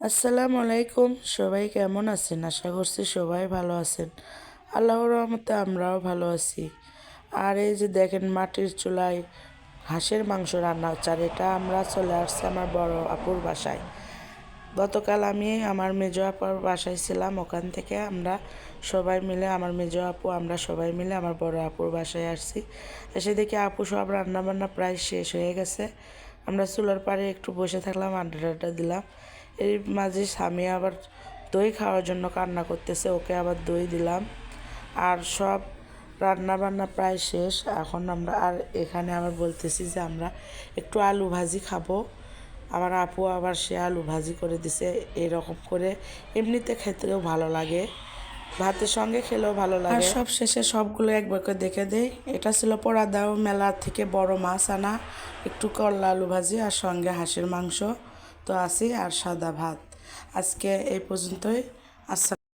আসসালামু আলাইকুম। সবাই কেমন আছেন? আশা করছি সবাই ভালো আছেন। আল্লাহর রহমতে আমরাও ভালো আছি। আর এই যে দেখেন মাটির চুলায় হাঁসের মাংস রান্না হচ্ছে, আর এটা আমরা চলে আসছি আমার বড় আপুর বাসায়। গতকাল আমি আমার মেজো আপুর বাসায় ছিলাম, ওখান থেকে আমরা সবাই মিলে আমার মেজো আপু আমরা সবাই মিলে আমার বড় আপুর বাসায় আসছি। এসে দেখি আপু সব রান্নাবান্না প্রায় শেষ হয়ে গেছে। আমরা চুলার পাড়ে একটু বসে থাকলাম, আড্ডা টাড্ডা দিলাম। এর মাঝে স্বামী আবার দই খাওয়ার জন্য কান্না করতেছে, ওকে আবার দই দিলাম। আর সব রান্না বান্না প্রায় শেষ। এখন আমরা আর এখানে আবার বলতেছি যে আমরা একটু আলু ভাজি খাবো। আমার আপু আবার সে আলু ভাজি করে দিছে। এরকম করে এমনিতে খেতেও ভালো লাগে, ভাতের সঙ্গে খেলেও ভালো লাগে। আর সব শেষে সবগুলো একবার করে দেখে দেই। এটা ছিল পোড়াদাও মেলা থেকে বড় মাছ আনা, একটু করলা আলু ভাজি আর সঙ্গে হাঁসের মাংস তো আছে, আর সাদা ভাত। আজকে এই পর্যন্তই। আসসালাম।